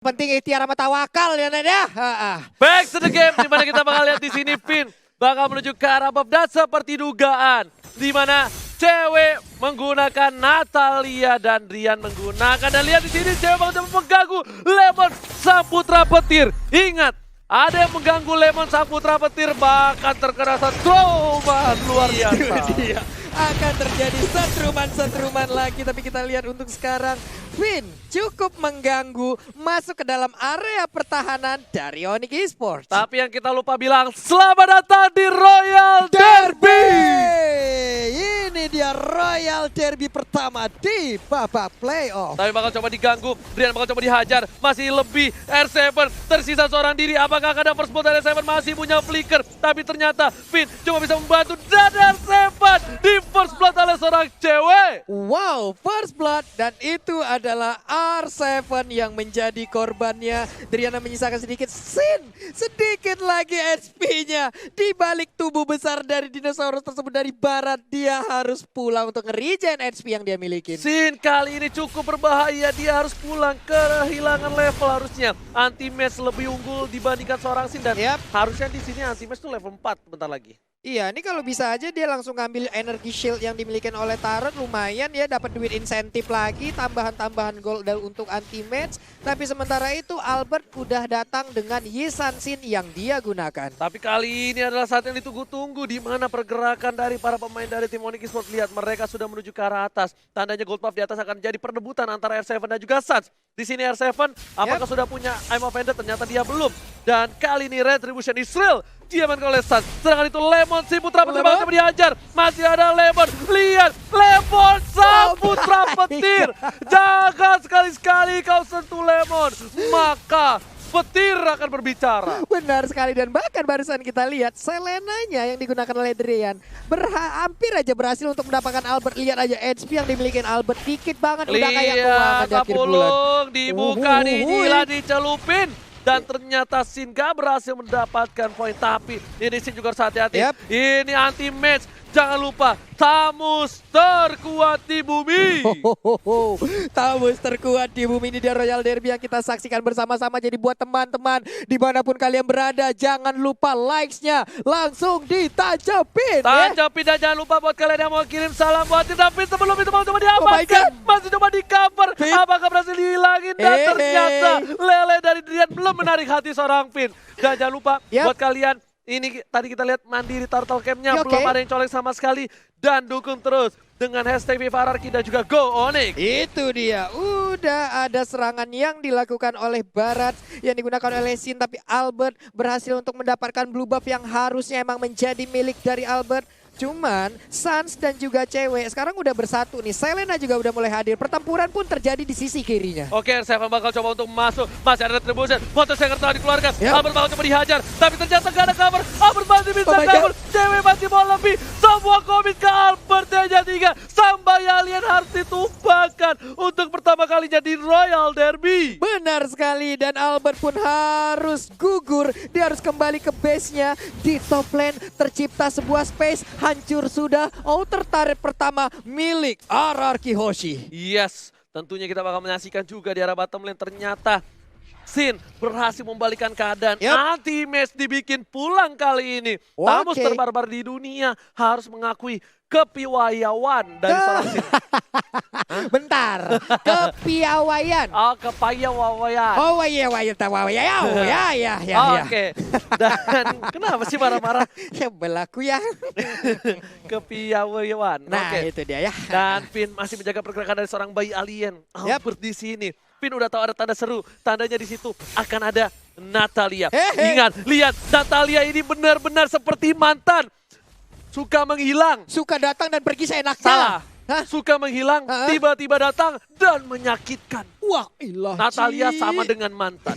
Penting ikhtiar sama tawakal ya Nen ya. Back to the game, dimana kita bakal lihat di sini Finn bakal menuju ke arah bab dan seperti dugaan, dimana cewek menggunakan Natalia dan Rian menggunakan, dan lihat di sini cewek bakal coba mengganggu Lemon sang putra petir. Ingat, ada yang mengganggu Lemon sang putra petir bahkan terkena trauma luar biasa. Itu dia. Akan terjadi setruman-setruman lagi, tapi kita lihat untuk sekarang Finn cukup mengganggu masuk ke dalam area pertahanan dari Onyx Esports. Tapi yang kita lupa bilang, selamat datang di Royal Derby. Ini dia Royal Derby pertama di babak playoff. Tapi bakal coba diganggu, Rian bakal coba dihajar, masih lebih R7, tersisa seorang diri. Apakah akan ada first blood? R7 masih punya flicker, tapi ternyata Finn cuma bisa membantu, dan R7 di first blood oleh seorang cewek. Wow, first blood, dan itu adalah R7 yang menjadi korbannya. Driana menyisakan sedikit sedikit lagi HP-nya. Di balik tubuh besar dari dinosaurus tersebut dari barat, dia harus pulang untuk nge-regen HP yang dia miliki. Sin kali ini cukup berbahaya, dia harus pulang, kehilangan level harusnya. Anti-match lebih unggul dibandingkan seorang Sin, dan harusnya di sini anti-match tuh level 4 bentar lagi. Iya, ini kalau bisa aja dia langsung ngambil energi shield yang dimiliki oleh Tarot, lumayan ya, dapat duit insentif lagi, tambahan-tambahan gold untuk anti-match. Tapi sementara itu Albert udah datang dengan Yisan Sin yang dia gunakan. Tapi kali ini adalah saat yang ditunggu-tunggu, di mana pergerakan dari para pemain dari tim Onyx Esports. Lihat, mereka sudah menuju ke arah atas. Tandanya gold buff di atas akan jadi perdebutan antara R7 dan juga Suns. Di sini R7 apakah sudah punya I'm Offended? Ternyata dia belum. Dan kali ini Retribution Israel diamankan oleh Suns. Sedangkan itu Lemon si putra petir bakal coba dihajar. Masih ada Lemon. Lihat, Lemon sang putra petir. Jangan sekali-sekali kau sentuh Lemon, maka petir akan berbicara. Benar sekali, dan bahkan barusan kita lihat Selenanya yang digunakan oleh Drian hampir aja berhasil untuk mendapatkan Albert. Lihat aja HP yang dimiliki Albert dikit banget, udah kayak keuangan di akhir bulan. Dibuka, dijilat, dicelupin. Dan ternyata Sin gak berhasil mendapatkan poin. Tapi ini Sin juga harus hati-hati. Ini anti-match. Jangan lupa, Tamus terkuat di bumi. Tamus terkuat di bumi, ini dia Royal Derby yang kita saksikan bersama-sama. Jadi buat teman-teman dimanapun kalian berada, jangan lupa likes-nya langsung ditajapin. Tajapin, dan jangan lupa buat kalian yang mau kirim salam buat tim, tapi sebelum itu mau coba diamankan. Masih coba di cover. Apakah berhasil dihilangin? Dan ternyata Lele dari Drian belum menarik hati seorang Finn. Dan jangan lupa buat kalian, ini tadi kita lihat mandiri turtle camp-nya, belum ada yang colek sama sekali. Dan dukung terus dengan hashtag #VivaRarki dan juga Go Onyx. Itu dia, udah ada serangan yang dilakukan oleh Barat yang digunakan oleh Sin, tapi Albert berhasil untuk mendapatkan blue buff yang harusnya emang menjadi milik dari Albert. Cuman Suns dan juga cewek sekarang udah bersatu nih. Selena juga udah mulai hadir. Pertempuran pun terjadi di sisi kirinya. Oke, R7 bakal coba untuk masuk. Masih ada retribution. Foto Shaker telah dikeluarkan. Albert bakal coba dihajar. Tapi ternyata gak ada cover. Albert masih bisa cover. Cewek masih mau lebih. Semua komit ke Albert aja 3. Sampai alien harus ditumpahkan untuk pertama kalinya di Royal Derby. Benar sekali, dan Albert pun harus gugur. Dia harus kembali ke base-nya. Di top lane tercipta sebuah space. Hancur sudah outer turret pertama milik RRQ Hoshi. Yes, tentunya kita bakal menyaksikan juga di arah bottom lane. Ternyata Sin berhasil membalikan keadaan. Anti-match dibikin pulang kali ini. Tamus terbarbar di dunia harus mengakui kepiawaian dari seorang Sin. Bentar, kepiawaian. Oh, kepiawaian. Oh iya, ya. Oke. Dan kenapa sih marah-marah? Ya berlaku ya. Kepiawaian. Nah, itu dia ya. Dan Finn masih menjaga pergerakan dari seorang bayi alien. Albert di sini. Finn udah tahu ada tanda seru. Tandanya di situ akan ada Natalia. Ingat, lihat Natalia ini benar-benar seperti mantan. Suka menghilang. Suka datang dan pergi seenaknya. Salah. Suka menghilang, tiba-tiba datang dan menyakitkan. Wah, ilah. Natalia sama dengan mantan.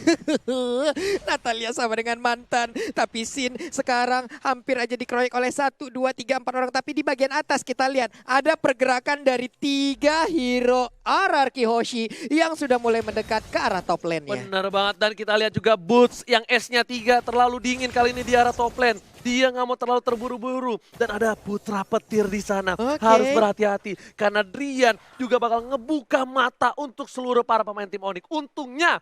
Natalia sama dengan mantan. Tapi Sin sekarang hampir aja dikeroyok oleh 1, 2, 3, 4 orang. Tapi di bagian atas kita lihat ada pergerakan dari 3 hero RRQ Hoshi yang sudah mulai mendekat ke arah top lane-nya. Benar banget, dan kita lihat juga Boots yang S-nya 3 terlalu dingin kali ini di arah top lane. Dia nggak mau terlalu terburu-buru. Dan ada putra petir di sana. Harus berhati-hati. Karena Drian juga bakal ngebuka mata untuk seluruh para pemain tim Onyx. Untungnya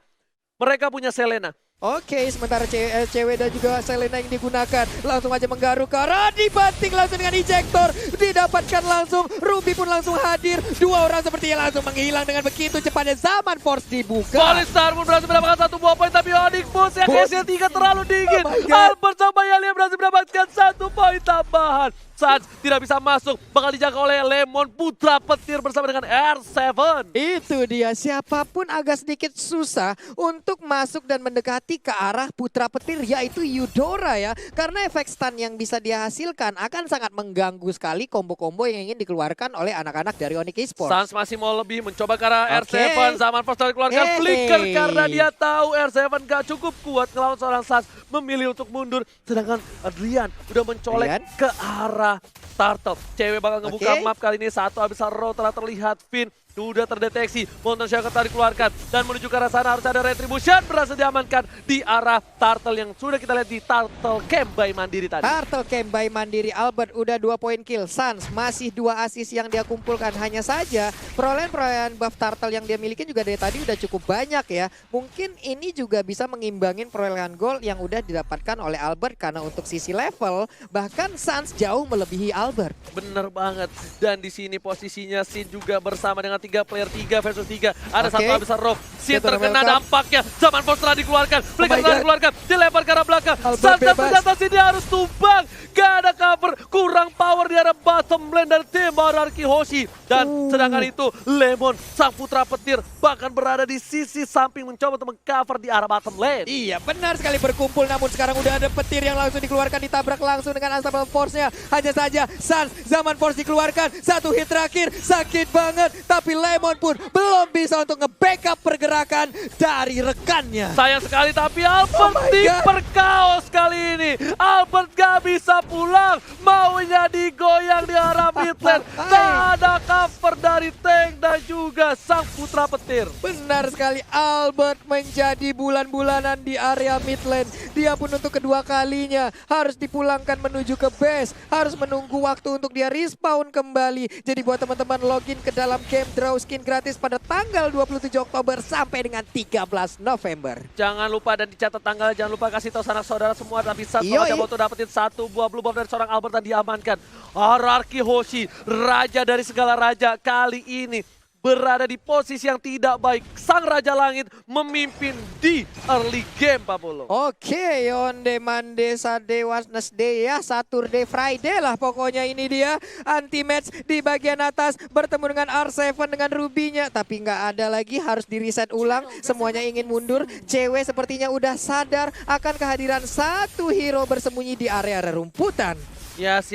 Mereka punya Selena. Oke, sementara cewek dan juga Selena yang digunakan langsung aja menggaruk ke arah, dibanting langsung dengan ejector, didapatkan langsung, Ruby pun langsung hadir, dua orang sepertinya langsung menghilang dengan begitu cepatnya. Zaman Force dibuka. Polystar pun berhasil mendapatkan 1 buah poin, tapi Onyx Bulls yang hasil 3 terlalu dingin. Oh my God. Albert sama Yalia berhasil mendapatkan 1 poin tambahan. Suns tidak bisa masuk, bakal dijaga oleh Lemon putra petir bersama dengan R7. Itu dia, siapapun agak sedikit susah untuk masuk dan mendekati ke arah putra petir, yaitu Eudora ya. Karena efek stun yang bisa dia hasilkan akan sangat mengganggu sekali combo-combo yang ingin dikeluarkan oleh anak-anak dari Onyx Esports. Suns masih mau lebih mencoba ke arah Oke. R7. Zaman Force keluarkan flicker karena dia tahu R7 gak cukup kuat ngelawan seorang Suns. Memilih untuk mundur, sedangkan Adrian udah mencolek Adrian? ke arah Turtle. Cewek bakal ngebuka Oke. map kali ini. Satu habis row telah terlihat Finn. Sudah terdeteksi, Mountain Shackle tadi dikeluarkan dan menuju ke arah sana harus ada Retribution berhasil diamankan di arah Turtle yang sudah kita lihat di Turtle Camp by Mandiri tadi. Turtle Camp by Mandiri. Albert udah 2 poin kill. Suns masih 2 assist yang dia kumpulkan. Hanya saja perolehan buff Turtle yang dia miliki juga dari tadi udah cukup banyak ya. Mungkin ini juga bisa mengimbangin perolehan gol yang udah didapatkan oleh Albert. Karena untuk sisi level bahkan Suns jauh melebihi Albert. Bener banget. Dan di sini posisinya Sin juga bersama dengan 3 player 3 versus 3. Ada Oke. satu habis rob. Sin Dia terkena welcome. dampaknya. Zaman Force telah dikeluarkan. Flicker my telah God. dikeluarkan. Dilempar ke arah belakang. Albert Suns dan bebas. ternyata sini harus tumbang. Gak ada cover. Kurang power di arah bottom lane dari tim Bararki Hoshi. Dan sedangkan itu Lemon, sang putra petir, bahkan berada di sisi samping mencoba untuk mengcover di arah bottom lane. Iya benar sekali berkumpul, namun sekarang udah ada petir yang langsung dikeluarkan, ditabrak langsung dengan Unstoppable Force-nya. Hanya saja Suns, Zaman Force dikeluarkan, 1 hit terakhir, sakit banget. Tapi Lemon pun belum bisa untuk nge-backup pergerakan dari rekannya. Sayang sekali tapi Albert my God. diperkaos kali ini. Albert gak bisa pulang. Maunya digoyang di arah mid lane. Tak ada cover dari tank dan juga sang putra petir. Benar sekali, Albert menjadi bulan-bulanan di area mid lane. Dia pun untuk kedua kalinya harus dipulangkan menuju ke base. Harus menunggu waktu untuk dia respawn kembali. Jadi buat teman-teman login ke dalam game draw skin gratis pada tanggal 27 Oktober sampai dengan 13 November. Jangan lupa dan dicatat tanggal, jangan lupa kasih tahu sanak saudara semua. Tapi saat Yoi. Sobat Jaboto dapetin 1 buah blue buff dari seorang Albert dan diamankan. Hierarchy Hoshi, raja dari segala raja, kali ini berada di posisi yang tidak baik. Sang Raja Langit memimpin di early game, Pak Bolo. Oke, Onde Mande Sade Wednesday ya, Saturday Friday lah pokoknya ini dia. Anti-match di bagian atas bertemu dengan R7 dengan Ruby-nya. Tapi nggak ada lagi, harus di reset ulang. Semuanya ingin mundur. Cewek sepertinya udah sadar akan kehadiran satu hero bersembunyi di area rerumputan. Yes.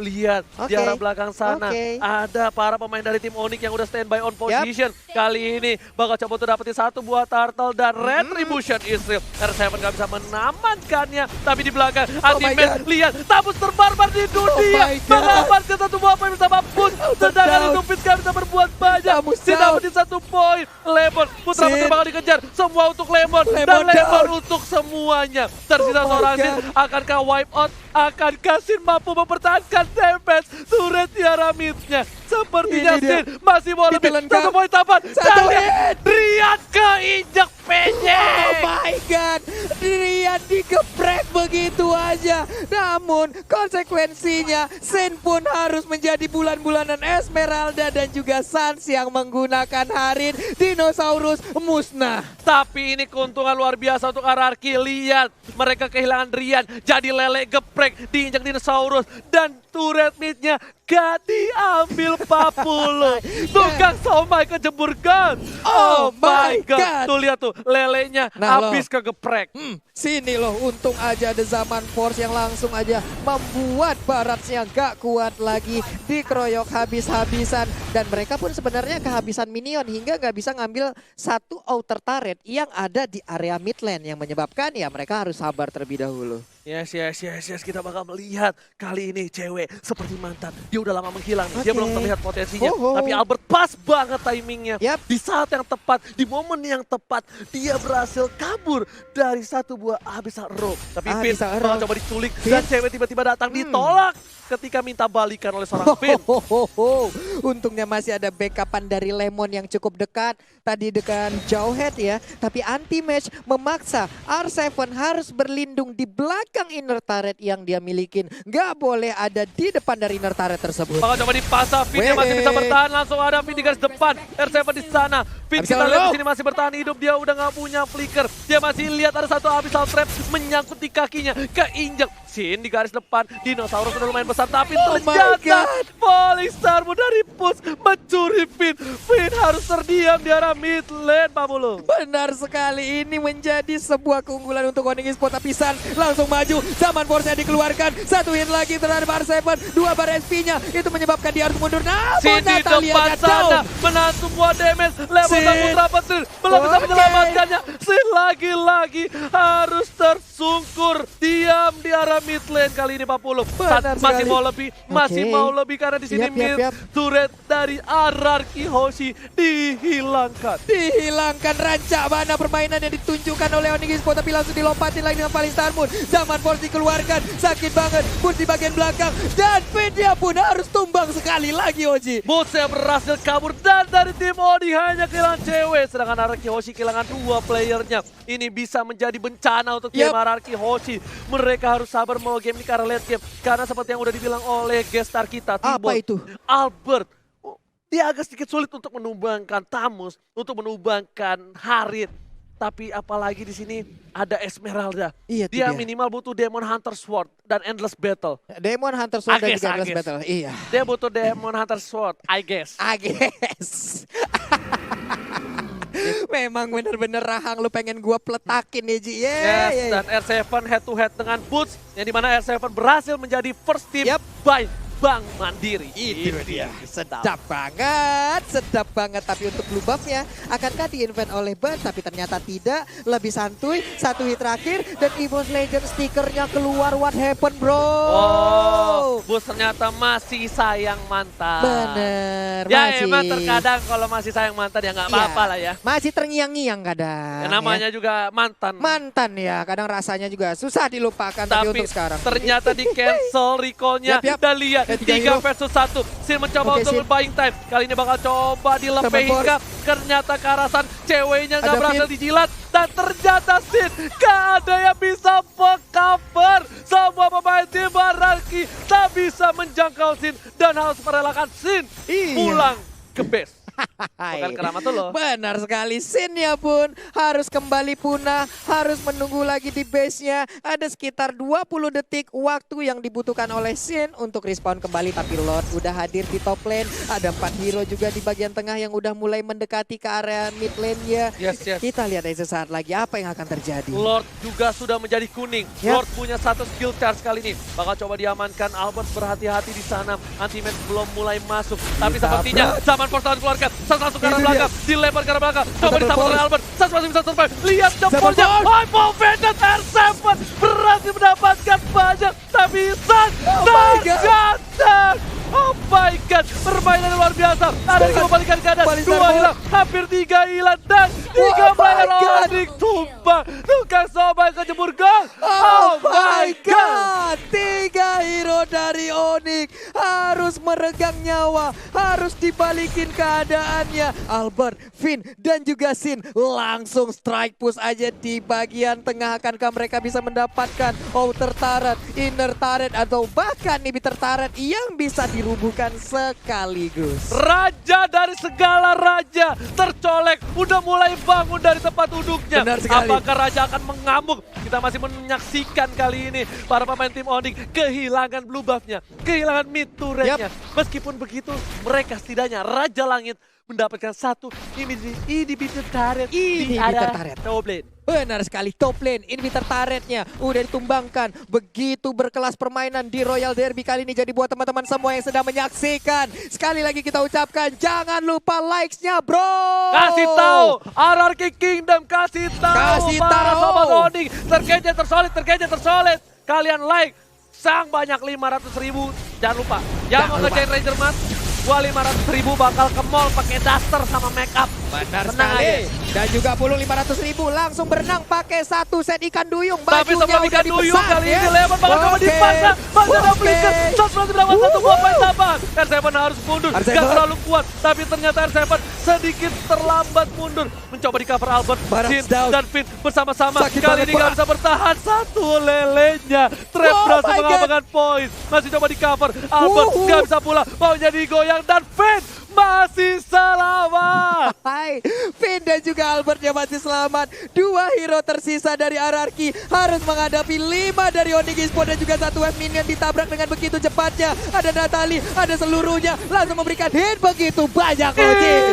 Lihat di Oke. arah belakang sana Oke. ada para pemain dari tim Onyx yang udah standby on position. Kali ini bakal coba untuk dapetin 1 buah turtle dan Retribution Israel. R7 gak bisa menamankannya, tapi di belakang Ultimate God. lihat tabus terbarbar di dunia my God. mengamankan 1 buah poin bersama Pun. Sedangkan down. itu Fitz gak bisa berbuat banyak. Tabus Dia down. dapetin 1 poin. Lemon, putra Sin. putri bakal dikejar. Semua untuk Lemon dan Lemon Lemon down. untuk semuanya. Tersisa Oh my seorang God. Sin. Akankah wipe out? Akankah Sin mampu mempertahankan damage turret tiara mid-nya? Sepertinya Ini dia. Sin masih mau lebih. Dilengkap. 1 poin tambahan. Satu Dan hit. Rian keinjak PJ. Oh my God, Rian digeprek begitu aja. Namun konsekuensinya Sin pun harus menjadi bulan-bulanan Esmeralda dan juga Suns yang menggunakan Harin. Dinosaurus musnah. Tapi ini keuntungan luar biasa untuk Hierarchy. Lihat, mereka kehilangan Rian. Jadi lele geprek, diinjak dinosaurus. Dan turret mid-nya gak diambil Papulo. Tukang somai kejebur gun. Oh my God. Tuh lihat tuh, lelenya Nah, habis kegeprek. Sini loh, untung aja ada Zaman Force yang langsung aja membuat Baratsnya gak kuat lagi. Dikeroyok habis-habisan. Dan mereka pun sebenarnya kehabisan minion hingga gak bisa ngambil satu outer turret yang ada di area mid lane. Yang menyebabkan ya mereka harus sabar terlebih dahulu. Yes, kita bakal melihat kali ini cewek seperti mantan. Dia udah lama menghilang, dia belum terlihat potensinya. Tapi Albert pas banget timingnya. Di saat yang tepat, di momen yang tepat, dia berhasil kabur dari satu buah abyssal rope. Tapi Finn bakal coba diculik dan cewek tiba-tiba datang ditolak ketika minta balikan oleh seorang Finn. Untungnya masih ada backupan dari Lemon yang cukup dekat. Tadi dengan Jawhead ya. Tapi anti-match memaksa R7 harus berlindung di belakang inner turret yang dia milikin. Nggak boleh ada di depan dari inner turret tersebut. Bakal coba dipasang, Finn dia masih bisa bertahan. Langsung ada Finn di garis depan. R7 di sana. Finn kita lihat di sini masih bertahan hidup. Dia udah nggak punya flicker. Dia masih lihat ada satu abyssal trap menyangkut di kakinya. Keinjak. Sin di garis depan. Dinosaurus udah lumayan besar. Tapi ternyata Falling Star dari push mencuri Finn. Finn harus terdiam di arah mid lane, Pak Bulu. Benar sekali, ini menjadi sebuah keunggulan untuk Onyx Esports. Tapi San langsung maju, Zaman Force dikeluarkan. Satu hit lagi terhadap R7, 2 bar SP-nya. Itu menyebabkan dia harus mundur. Namun Sin di depan sana menahan semua damage. Level Putra Petir belum bisa menyelamatkannya. Sin lagi-lagi harus tersungkur. Diam di arah mid lane kali ini, Pak Bulu. Masih mau lebih, masih mau lebih karena di sini mid turret dari RRQ Hoshi dihilangkan. Dihilangkan rancak mana permainan yang ditunjukkan oleh Onyx Esports, tapi langsung dilompatin lagi dengan Falling Star Moon. Zaman Force dikeluarkan, sakit banget. Boots di bagian belakang dan Vidya pun harus tumbang sekali lagi, Oji. Bootsnya berhasil kabur dan dari tim Odi hanya kehilangan cewek, sedangkan RRQ Hoshi kehilangan 2 playernya. Ini bisa menjadi bencana untuk tim RRQ Hoshi. Mereka harus sabar mau game ini karena late game. Karena seperti yang udah dibilang oleh guest star kita, apa itu? Albert. Dia agak sedikit sulit untuk menumbangkan Tamus, untuk menumbangkan Harit. Tapi apalagi di sini ada Esmeralda. Dia minimal butuh Demon Hunter Sword dan Endless Battle. Demon Hunter Sword dan juga Endless Battle. Iya. Dia butuh Demon Hunter Sword, I guess. Memang bener-bener rahang lu pengen gua peletakin ya, Ji. Dan R7 head to head dengan Boots, yang dimana R7 berhasil menjadi first team by Bank Mandiri. Itu dia. Sedap banget. Tapi untuk blue buff-nya akankah di-invent oleh Ban? Tapi ternyata tidak. Lebih santuy. Satu hit terakhir dan EVOS Legend stikernya keluar. What happened, bro? Boots ternyata masih sayang mantan. Bener. Ya emang terkadang kalau masih sayang mantan ya nggak apa-apa lah ya. Masih terngiang-ngiang kadang. Namanya juga mantan. Mantan ya. Kadang rasanya juga susah dilupakan. Tapi untuk sekarang. Ternyata di cancel recall-nya. Dan lihat. 3 versus 1. Sin mencoba untuk buying time. Kali ini bakal coba dilepehin kah. Ternyata Karasan ceweknya nggak berhasil dijilat. Dan ternyata Sin gak ada yang bisa cover. Semua pemain tim RRQ tak bisa menjangkau Sin. Dan harus merelakan Sin pulang ke base. Bukan keramat tuh loh. Benar sekali, Sin-nya pun harus kembali punah, harus menunggu lagi di base-nya. Ada sekitar 20 detik waktu yang dibutuhkan oleh Sin untuk respawn kembali. Tapi Lord udah hadir di top lane. Ada 4 hero juga di bagian tengah yang udah mulai mendekati ke area mid lane-nya. Kita lihat sesaat lagi apa yang akan terjadi. Lord juga sudah menjadi kuning. Lord punya satu skill charge kali ini. Bakal coba diamankan. Albert berhati-hati di sana. Anti-match belum mulai masuk. Tapi sepertinya Zaman Force keluarkan. Sas langsung ke arah belakang, dilempar ke arah belakang. Coba disambut oleh Albert. Sas masih bisa survive. Lihat jempolnya. Hypo Vendor R7 berhasil mendapatkan banyak. Tapi Sas tergantung. Oh my god, permainan luar biasa. Ada yang kembalikan keadaan. 2 hilang, hampir 3 hilang. Dan 3 player Onyx tumbang. Tukang Sobay kejebur gol. Oh my god. 3 hero dari Onyx harus meregang nyawa, harus dibalikin keadaannya. Albert, Finn, dan juga Sin langsung strike push aja di bagian tengah. Akankah mereka bisa mendapatkan outer turret, inner turret, atau bahkan inhibitor turret yang bisa dirubuhkan sekaligus. Raja dari segala raja tercolek, udah mulai bangun dari tempat duduknya. Benar sekali. Apakah raja akan mengamuk? Kita masih menyaksikan kali ini para pemain tim Onyx kehilangan blue buff-nya, kehilangan mid turret-nya. Meskipun begitu, mereka setidaknya Raja Langit mendapatkan satu inhibitor turret di area top lane. Benar sekali, top lane, inhibitor turretnya udah ditumbangkan. Begitu berkelas permainan di Royal Derby kali ini. Jadi buat teman-teman semua yang sedang menyaksikan, sekali lagi kita ucapkan jangan lupa likes-nya, bro. Kasih tahu RRQ Kingdom, kasih tahu para sobat Onyx. Terkejar tersolid. kalian like sang banyak 500.000. Jangan lupa, yang mau ngejain Ranger Mas, gua 500.000 bakal ke mall pakai daster sama make up. Benar Tenang sekali. aja. Dan juga Pulung 500.000 langsung berenang pakai 1 set ikan duyung. Tapi Bajunya sebelum udah ikan duyung dipesan, kali ya. ini Lemon bakal coba Oke. dipaksa. Masih ada Oke. flicker. Shot berhasil melawan 1,8. R7 harus mundur. R7. Gak terlalu kuat. Tapi ternyata R7 sedikit terlambat mundur. Mencoba di cover Albert, Barats Jin, down. dan Finn bersama-sama. Sakit Kali banget, ini gak Pak. bisa bertahan. Satu lelenya. Trap Oh berhasil my God. mengamankan poin. Masih coba di cover. Albert gak bisa pulang. Mau jadi goyang. Dan Finn masih selamat. Hai, Finn dan juga Albertnya masih selamat. 2 hero tersisa dari RRQ harus menghadapi 5 dari Onyx Esports dan juga 1 wave minion ditabrak dengan begitu cepatnya. Ada Natali, ada seluruhnya langsung memberikan hit begitu banyak Oji. Ini